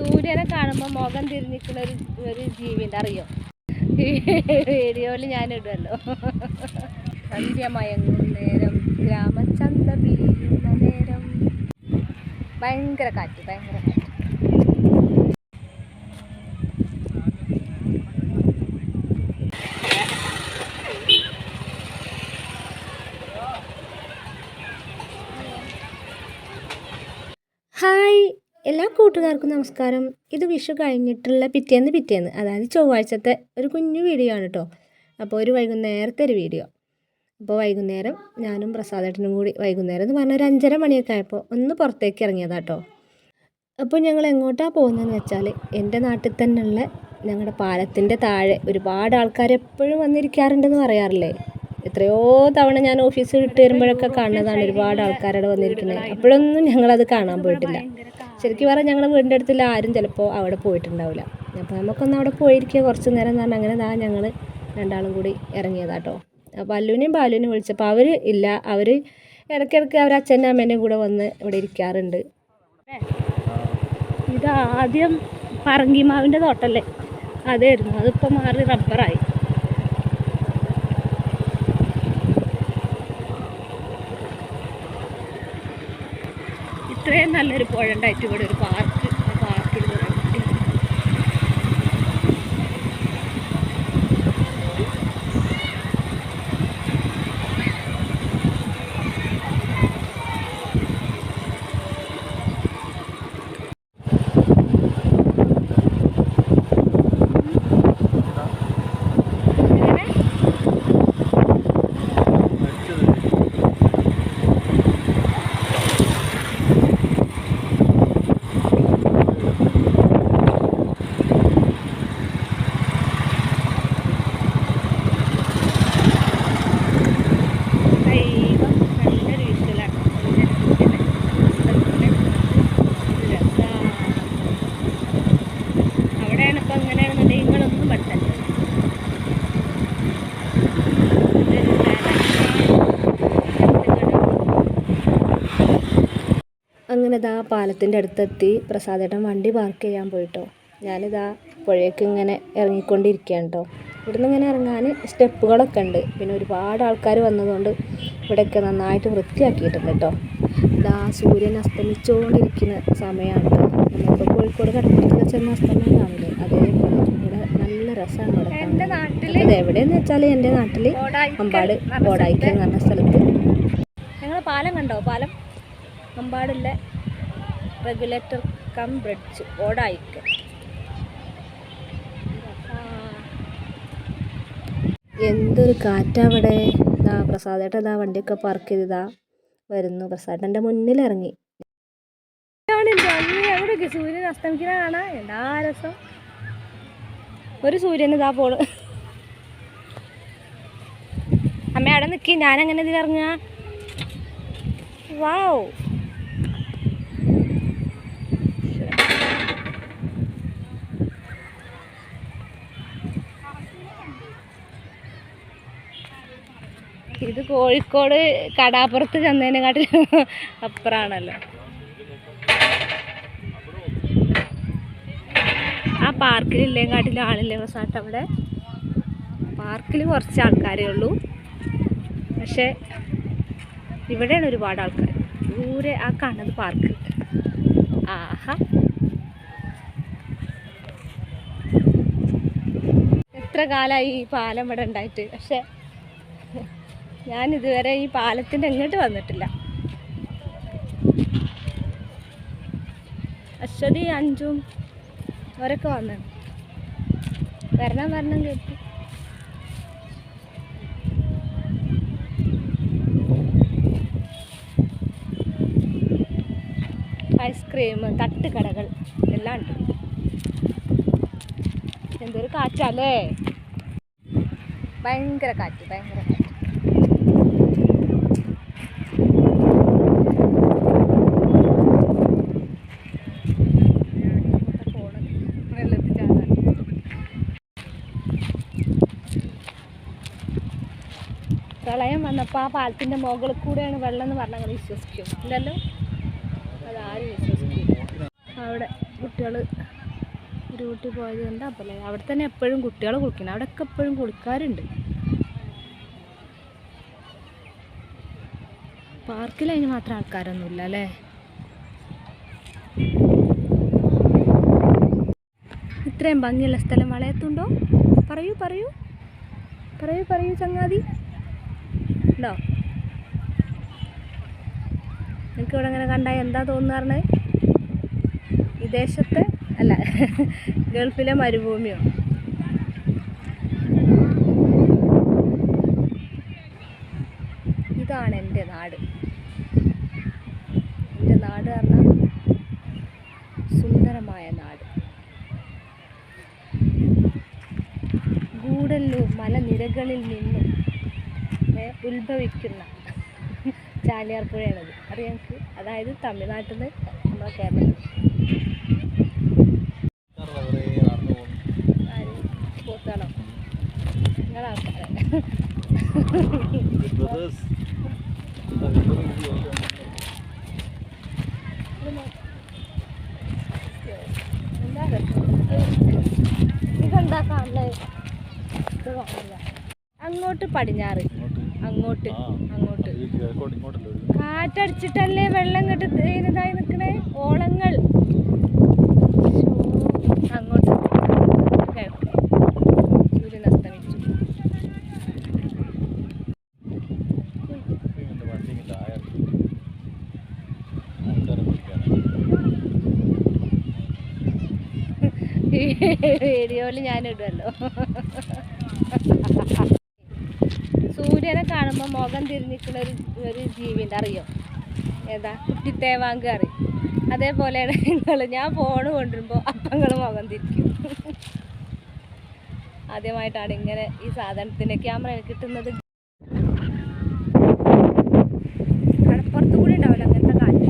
സൂര്യനെ കാണുമ്പോൾ മുഖം തിരിഞ്ഞിരിക്കുന്ന ഒരു ജീവിൻ്റെ അറിയോ? വീഡിയോയിൽ ഞാനിടുമല്ലോ. സന്ധ്യ മയങ്ങും നേരം, ഗ്രാമചന്ത വീഴുന്ന നേരം, ഭയങ്കര കാറ്റ്, ഭയങ്കര കാറ്റ്. ഹായ്, എല്ലാ കൂട്ടുകാർക്കും നമസ്കാരം. ഇത് വിഷു കഴിഞ്ഞിട്ടുള്ള പിറ്റേന്ന് അതായത് ചൊവ്വാഴ്ചത്തെ ഒരു കുഞ്ഞു വീഡിയോ ആണ് കേട്ടോ. അപ്പോൾ ഒരു വൈകുന്നേരത്തെ ഒരു വീഡിയോ. അപ്പോൾ വൈകുന്നേരം ഞാനും പ്രസാദേട്ടനും കൂടി വൈകുന്നേരം എന്ന് പറഞ്ഞാൽ ഒരു 5:30 മണിയൊക്കെ ആയപ്പോൾ ഒന്ന് പുറത്തേക്ക് ഇറങ്ങിയതാട്ടോ. അപ്പോൾ ഞങ്ങൾ എങ്ങോട്ടാണ് പോകുന്നതെന്ന് വെച്ചാൽ എൻ്റെ നാട്ടിൽ തന്നെയുള്ള ഞങ്ങളുടെ പാലത്തിൻ്റെ താഴെ ഒരുപാട് ആൾക്കാർ എപ്പോഴും വന്നിരിക്കാറുണ്ടെന്ന് പറയാറില്ലേ. എത്രയോ തവണ ഞാൻ ഓഫീസിൽ വിട്ട് വരുമ്പോഴൊക്കെ കാണുന്നതാണ് ഒരുപാട് ആൾക്കാരവിടെ വന്നിരിക്കുന്നത്. അപ്പോഴൊന്നും ഞങ്ങളത് കാണാൻ പോയിട്ടില്ല. ശരിക്കും പറഞ്ഞാൽ ഞങ്ങളുടെ വീടിൻ്റെ അടുത്തുള്ള ആരും ചിലപ്പോൾ അവിടെ പോയിട്ടുണ്ടാവില്ല. അപ്പോൾ നമുക്കൊന്ന് അവിടെ പോയിരിക്കുക കുറച്ച് നേരം എന്ന് പറഞ്ഞാൽ അങ്ങനെ ഞങ്ങൾ രണ്ടാളും കൂടി ഇറങ്ങിയതാട്ടോ. അപ്പോൾ അല്ലുവിനെയും ബാലുവിനെയും വിളിച്ചപ്പോൾ അവർ ഇല്ല. അവർ ഇടയ്ക്കിടയ്ക്ക് അവർ അച്ഛൻ്റെ അമ്മേൻ്റെയും കൂടെ വന്ന് ഇവിടെ ഇരിക്കാറുണ്ട്. ഇത് ആദ്യം പറങ്കിമാവിൻ്റെ തോട്ടല്ലേ, അതായിരുന്നു. അതിപ്പോൾ മാറി റബ്ബറായി. ഇത്രയും നല്ലൊരു പുഴ ഉണ്ടായിട്ട് ഇവിടെ ഒരു പാർക്കിൽ അങ്ങനെ ഇതാ പാലത്തിൻ്റെ അടുത്തെത്തി. പ്രസാദേട്ടൻ വണ്ടി പാർക്ക് ചെയ്യാൻ പോയിട്ടോ. ഞാനിതാ പുഴയ്ക്ക് ഇങ്ങനെ ഇറങ്ങിക്കൊണ്ടിരിക്കുകയാണ് കേട്ടോ. ഇവിടുന്ന് ഇങ്ങനെ ഇറങ്ങാൻ സ്റ്റെപ്പുകളൊക്കെ ഉണ്ട്. പിന്നെ ഒരുപാട് ആൾക്കാർ വന്നതുകൊണ്ട് ഇവിടെയൊക്കെ നന്നായിട്ട് വൃത്തിയാക്കിയിട്ടുണ്ട് കേട്ടോ. ഇതാ സൂര്യൻ അസ്തമിച്ചുകൊണ്ടിരിക്കുന്ന സമയമാണ് കേട്ടോ. നമ്മളിപ്പോൾ കോഴിക്കോട് കടപ്പുറത്തൊക്കെ ചെന്ന അസ്തമയം കാണില്ലേ, അതേപോലെ ഇവിടെ നല്ല രസമാണ് ഇവിടെ കാണാൻ. അത് എവിടെയെന്ന് വെച്ചാൽ എൻ്റെ നാട്ടിൽ അമ്പാട് ഓടായിക്ക എന്ന് പറഞ്ഞ സ്ഥലത്ത്. ഞങ്ങൾ പാലം കണ്ടോ? പാലം അമ്പാടിലെ റെഗുലേറ്റർ കം ബ്രിഡ്ജ് ഓടായിക്ക്. എന്തൊരു കാറ്റവിടെ. ഇതാ പ്രസാദേട്ടൻ ഇതാ വണ്ടിയൊക്കെ പാർക്ക് ചെയ്തതാ വരുന്നു. പ്രസാദേട്ടൻ്റെ മുന്നിൽ ഇറങ്ങി. എവിടെയൊക്കെ സൂര്യൻ അസ്തമിക്കുന്ന കാണാൻ എന്താ രസം. ഒരു സൂര്യൻ ഇതാ പോള്. അമ്മ അവിടെ നിൽക്കി, ഞാനെങ്ങനെ ഇതിലിറങ്ങുക? വാവ്, ഇത് കോഴിക്കോട് കടാപ്പുറത്ത് ചെന്നതിനെക്കാട്ടിൽ അപ്പുറമാണല്ലോ. ആ പാർക്കിലില്ലേക്കാട്ടിലും ആളില്ലേ പ്രസാട്ട്? അവിടെ പാർക്കിൽ കുറച്ച് ആൾക്കാരേ ഉള്ളൂ, പക്ഷേ ഇവിടെയാണ് ഒരുപാട് ആൾക്കാർ. ദൂരെ ആ കാണുന്നത് പാർക്ക്. ആഹാ, എത്ര കാലമായി ഈ പാലം ഇവിടെ ഉണ്ടായിട്ട്. പക്ഷെ ഞാനിതുവരെ ഈ പാലത്തിൻ്റെ എങ്ങോട്ട് വന്നിട്ടില്ല. അശ്വതി അഞ്ചും അവരൊക്കെ വന്നു. വരണം കേട്ടു. ഐസ്ക്രീം, തട്ടുകടകൾ എല്ലാം ഉണ്ട്. എന്തൊരു കാറ്റല്ലേ, ഭയങ്കര കാറ്റ്, ഭയങ്കര കാറ്റ്. പ്രളയം വന്നപ്പോൾ ആ പാലത്തിൻ്റെ മുകളിൽ കൂടെയാണ് വെള്ളം എന്ന് പറഞ്ഞാൽ അങ്ങനെ വിശ്വസിക്കും ഇല്ലല്ലോ? അതാരും വിശ്വസിക്കില്ല. അവിടെ കുട്ടികൾ ഉരുട്ടി പോയത് കൊണ്ട് അപ്പോൾ അവിടെ തന്നെ എപ്പോഴും കുട്ടികൾ കുളിക്കണം, അവിടെയൊക്കെ എപ്പോഴും കുളിക്കാറുണ്ട്. പാർക്കിൽ അതിന് മാത്രം ആൾക്കാരൊന്നുമില്ല അല്ലേ. ഇത്രയും ഭംഗിയുള്ള സ്ഥലം വളയത്തുണ്ടോ? പറയൂ പറയൂ പറയൂ പറയൂ ചങ്ങാതി, ഉണ്ടോ? നിങ്ങൾക്ക് ഇവിടെ അങ്ങനെ കണ്ടാൽ എന്താ തോന്നുന്നത്? വിദേശത്തെ അല്ല, ഗൾഫിലെ മരുഭൂമിയോ? ഇതാണ് എൻ്റെ നാട്. എൻ്റെ നാട് പറഞ്ഞാൽ സുന്ദരമായ നാട്. ഗൂഡല്ലൂർ മലനിരകളിൽ നിന്നും ഉത്ഭവിക്കുന്ന ചാലിയാർ പുഴയാണത്. അറിയാം എനിക്ക്. അതായത് തമിഴ്നാട്ടിൽ നിന്ന് നമ്മളെ കേരളത്തിൽ. പോത്താണോ നിങ്ങളെ ആൾക്കാരെ? എന്താ ഇതെന്താ കാണുന്നത്? അങ്ങോട്ട് പടിഞ്ഞാറ്, അങ്ങോട്ട് അങ്ങോട്ട് കാറ്റടിച്ചിട്ടല്ലേ വെള്ളം കെട്ട് ഇതായി നിൽക്കണേ. ഓളങ്ങൾ അങ്ങോട്ട് സൂര്യൻ അസ്തമിച്ചു. വീഡിയോയിൽ ഞാനിടുമല്ലോ. സൂര്യനെ കാണുമ്പോൾ മുഖം തിരിഞ്ഞിരിക്കുന്ന ഒരു ജീവിയുണ്ട്, അറിയോ? ഏതാ? കുട്ടിത്തേവാങ്ക് അറിയും. അതേപോലെയാണ് നിങ്ങൾ. ഞാൻ ഫോണ് കൊണ്ടുവരുമ്പോൾ അപ്പം നിങ്ങൾ മുഖം തിരിക്കും. ആദ്യമായിട്ടാണ് ഇങ്ങനെ ഈ സാധനത്തിന് ക്യാമറ കിട്ടുന്നത്. കടപ്പുറത്ത് കൂടി ഉണ്ടാവില്ല അങ്ങനത്തെ കാറ്റ്.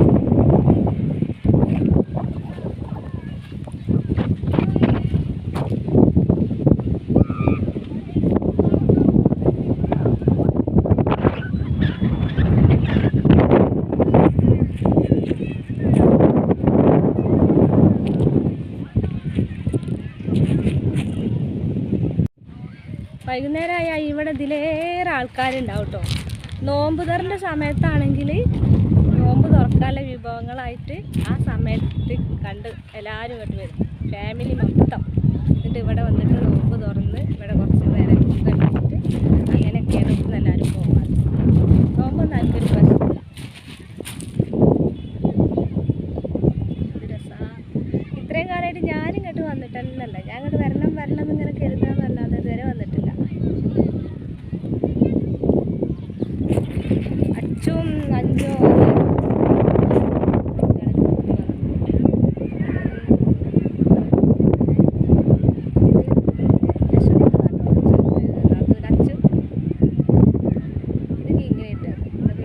വൈകുന്നേരമായ ഇവിടെ ഇതിലേറെ ആൾക്കാരുണ്ടാവും കേട്ടോ. നോമ്പ് തുറൻ്റെ സമയത്താണെങ്കിൽ നോമ്പ് തുറക്കാനുള്ള വിഭവങ്ങളായിട്ട് ആ സമയത്ത് കണ്ട് എല്ലാവരും ഇങ്ങോട്ട് വരും, ഫാമിലി മൊത്തം. എന്നിട്ട് ഇവിടെ വന്നിട്ട് നോമ്പ് തുറന്ന് ഇവിടെ കുറച്ച് നേരം കഴിച്ചിട്ട് അങ്ങനെയൊക്കെയാണ് ഇന്ന് എല്ലാവരും പോകാറ്. നോമ്പ് നല്ലൊരു പ്രശ്നമില്ല. ഇത് രസമാണ്. ഇത്രയും കാലമായിട്ട് ഞാനിങ്ങോട്ട് വന്നിട്ടല്ലല്ല, ഞാൻ ഇങ്ങോട്ട് വരണം വരണം എന്നിങ്ങനെ കരുതാമെന്നല്ലാതെ ഇതുവരെ വന്നിട്ടില്ല. അച്ചും അഞ്ചോ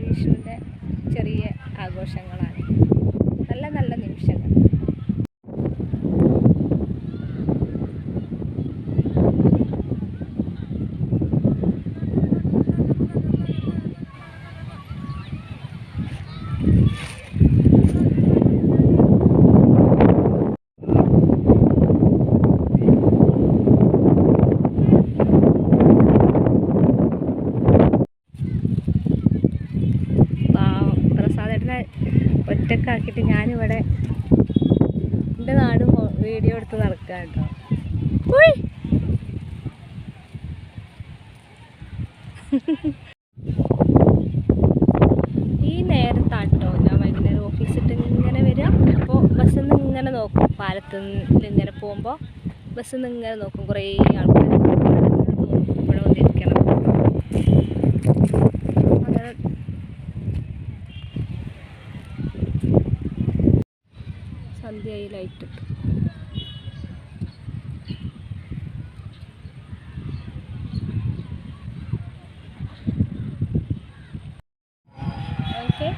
വിഷുവിൻ്റെ ചെറിയ ആഘോഷങ്ങളാണ്. നല്ല നല്ല നിമിഷങ്ങൾ. ഒറ്റക്കാക്കിയിട്ട് ഞാനിവിടെ എൻ്റെ നാട് വീഡിയോ എടുത്ത് നടക്കുക കേട്ടോ. ഈ നേരത്താട്ടോ ഞാൻ വൈകുന്നേരം ഓഫീസിട്ട് ഇങ്ങനെ വരിക. അപ്പോൾ ബസ്സിൽ നിന്ന് ഇങ്ങനെ നോക്കും, പാലത്ത് നിന്ന് ഇങ്ങനെ പോകുമ്പോൾ ബസ്സിൽ നിന്ന് ഇങ്ങനെ നോക്കും. കുറേ ആൾക്കാർ ഇവിടെ വന്നിരിക്കണം. അങ്ങനെ സന്ധ്യയായി ലൈറ്റ് ഇട്ടു. ഓക്കെ,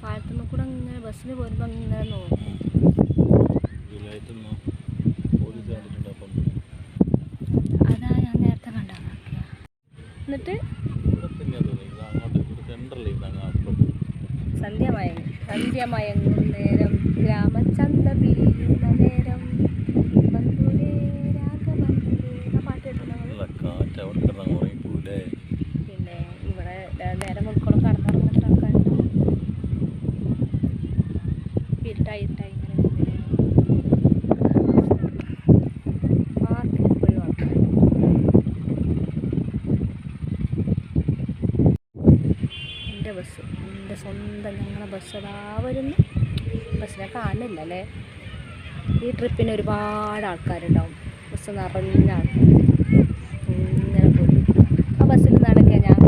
പാലത്തുമ്മ കൂടെ ഇങ്ങനെ ബസ്സിന് പോരുമ്പോൾ ഇങ്ങനെ നോക്കും. മയങ്ങും നേരം ഗ്രാമചന്ത വീഴുന്ന നേരം ബന്ധുരേ രാഗബന്ധുരേ ആ പാട്ട് കേട്ടോ. പിന്നെ ഇവിടെ നേരം മുൾക്കോളം കടന്നുറങ്ങുന്ന ആൾക്കാരുണ്ടാവും. ഇരുട്ടായി ഇരുട്ടായി ഇങ്ങനെ പാർക്കിൽ എപ്പോഴും ആൾക്കാർ. എൻ്റെ ബസ്, എൻ്റെ സ്വന്തം ഞങ്ങളെ ബസ് അതാ വരുന്നു. ബസ്സിനെ കാണില്ല അല്ലേ. ഈ ട്രിപ്പിന് ഒരുപാട് ആൾക്കാരുണ്ടാവും. ബസ് നിറഞ്ഞ ആൾക്കാർ ഇങ്ങനെ പോയി. ആ ബസ്സിൽ നടക്കുക ഞാൻ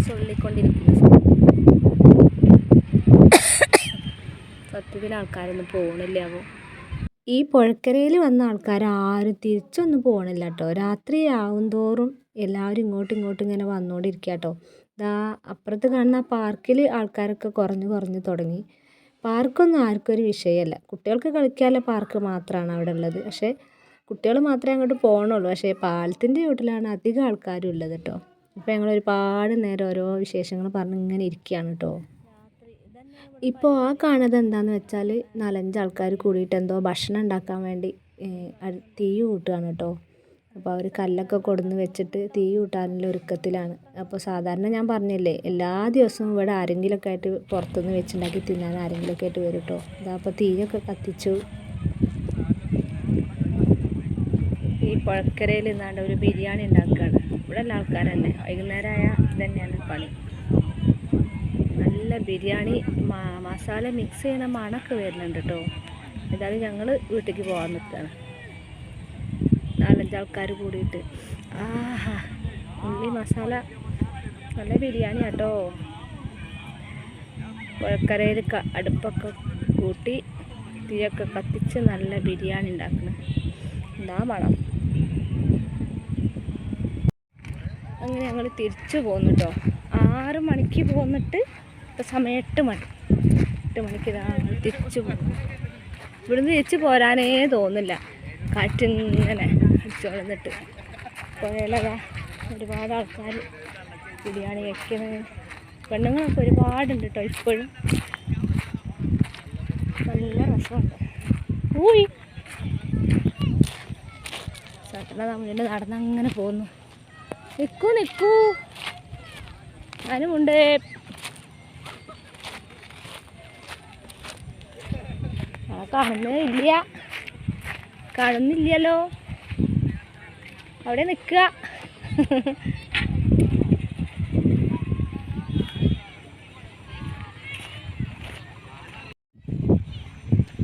ചൊല്ലിക്കൊണ്ടിരിക്കുന്ന സത്യത്തിൽ ആൾക്കാരൊന്നും പോകണില്ല. അപ്പോൾ ഈ പുഴക്കരയിൽ വന്ന ആൾക്കാർ ആരും തിരിച്ചൊന്നും പോകണില്ല കേട്ടോ. രാത്രി ആവും തോറും എല്ലാവരും ഇങ്ങോട്ടും ഇങ്ങോട്ടും ഇങ്ങനെ വന്നുകൊണ്ടിരിക്കുക കേട്ടോ. ഇതാ അപ്പുറത്ത് കാണുന്ന പാർക്കിൽ ആൾക്കാരൊക്കെ കുറഞ്ഞു തുടങ്ങി. പാർക്കൊന്നും ആർക്കും ഒരു വിഷയമല്ല. കുട്ടികൾക്ക് കളിക്കാനുള്ള പാർക്ക് മാത്രമാണ് അവിടെ ഉള്ളത്. പക്ഷേ കുട്ടികൾ മാത്രമേ അങ്ങോട്ട് പോകണുള്ളൂ. പക്ഷേ പാലത്തിൻ്റെ വീട്ടിലാണ് അധികം ആൾക്കാരും ഉള്ളത് കേട്ടോ. അപ്പോൾ ഞങ്ങൾ ഒരുപാട് നേരം ഓരോ വിശേഷങ്ങൾ പറഞ്ഞ് ഇങ്ങനെ ഇരിക്കുകയാണ് കേട്ടോ. ഇപ്പോൾ ആ കാണുന്നത് എന്താണെന്ന് വെച്ചാൽ 4-5 ആൾക്കാർ കൂടിയിട്ട് എന്തോ ഭക്ഷണം ഉണ്ടാക്കാൻ വേണ്ടി തീ കൂട്ടുകയാണ് കേട്ടോ. അപ്പോൾ അവർ കല്ലൊക്കെ കൊടുന്ന് വെച്ചിട്ട് തീ കൂട്ടാനുള്ള ഒരുക്കത്തിലാണ്. അപ്പോൾ സാധാരണ ഞാൻ പറഞ്ഞില്ലേ, എല്ലാ ദിവസവും ഇവിടെ ആരെങ്കിലുമൊക്കെ ആയിട്ട് പുറത്തുനിന്ന് വെച്ചുണ്ടാക്കി തിന്നാൻ ആരെങ്കിലുമൊക്കെ ആയിട്ട് വരും കേട്ടോ. ഇതാ അപ്പോൾ തീയൊക്കെ കത്തിച്ചു. ഈ പുഴക്കരയിൽ നിന്നാണ്ട് ഒരു ബിരിയാണി ഉണ്ടാക്കുകയാണ്. ഇവിടെ ഉള്ള ആൾക്കാരല്ലേ, വൈകുന്നേരമായ തന്നെയാണ് പണി. നല്ല ബിരിയാണി മസാല മിക്സ് ചെയ്യണ മണമൊക്കെ വരുന്നുണ്ട് കേട്ടോ. ഏതായാലും ഞങ്ങൾ വീട്ടിലേക്ക് പോകാൻ നിൽക്കുകയാണ്. 4-5 ആൾക്കാർ കൂടിയിട്ട്. ആഹാ, ഉള്ളി മസാല നല്ല ബിരിയാണി കേട്ടോ. പുഴക്കരയിൽ അടുപ്പൊക്കെ കൂട്ടി തീയൊക്കെ കത്തിച്ച് നല്ല ബിരിയാണി ഉണ്ടാക്കണം. എന്താ മണം. അങ്ങനെ ഞങ്ങൾ തിരിച്ചു പോന്നു കേട്ടോ. 6 മണിക്ക് പോന്നിട്ട് ഇപ്പോൾ സമയം 8 മണി. 8 മണിക്ക് തിരിച്ചു പോകുന്നു. ഇവിടുന്ന് തിരിച്ച് പോരാനേ തോന്നില്ല. കാറ്റിങ്ങനെ അടിച്ചോളന്നിട്ട്. പുഴയിലതാ ഒരുപാട് ആൾക്കാർ ബിരിയാണി വയ്ക്കുന്നത്. പെണ്ണുങ്ങളൊക്കെ ഒരുപാടുണ്ട് കേട്ടോ. ഇപ്പോഴും നല്ല രസമുണ്ട്. ഊയി ചേട്ടനെ തമ്മിൽ നടന്നങ്ങനെ പോകുന്നു. നിൽക്കൂ ഞാനുമുണ്ട്. കാണുന്നില്ലല്ലോ. അവിടെ നിൽക്കുക.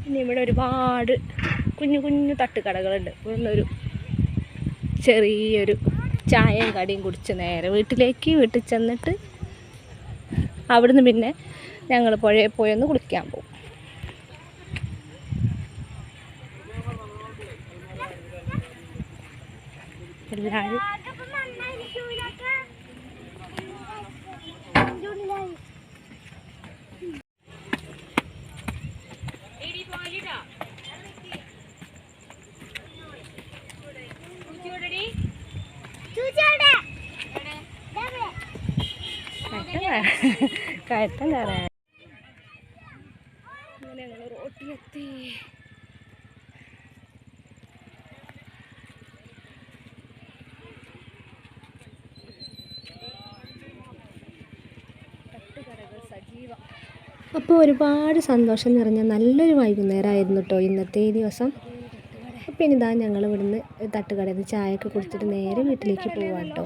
പിന്നെ ഇവിടെ ഒരുപാട് കുഞ്ഞു തട്ടുകടകളുണ്ട്. ഇവിടുന്നൊരു ചെറിയൊരു ചായയും കടിയും കുടിച്ച് നേരെ വീട്ടിൽ ചെന്നിട്ട് അവിടുന്ന് പിന്നെ ഞങ്ങൾ പുഴയിൽ പോയൊന്ന് കുളിക്കാൻ പോകും. എല്ലാവരും കയറ്റം കയറാൻ അങ്ങനെ ഞങ്ങൾ റോട്ടിലെത്തി. അപ്പോൾ ഒരുപാട് സന്തോഷം നിറഞ്ഞ നല്ലൊരു വൈകുന്നേരമായിരുന്നു കേട്ടോ ഇന്നത്തെ ഈ ദിവസം. പിന്നെ ഇതാ ഞങ്ങൾ ഇവിടുന്ന് തട്ടുകടയിൽ നിന്ന് ചായയൊക്കെ കുടിച്ചിട്ട് നേരെ വീട്ടിലേക്ക് പോവാം കേട്ടോ.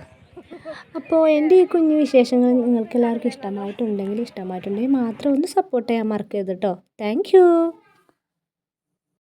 അപ്പോൾ എൻ്റെ ഈ കുഞ്ഞു വിശേഷങ്ങൾ നിങ്ങൾക്ക് എല്ലാവർക്കും ഇഷ്ടമായിട്ടുണ്ടെങ്കിൽ മാത്രം ഒന്ന് സപ്പോർട്ട് ചെയ്യാൻ മറക്കരുത് കേട്ടോ. Thank you.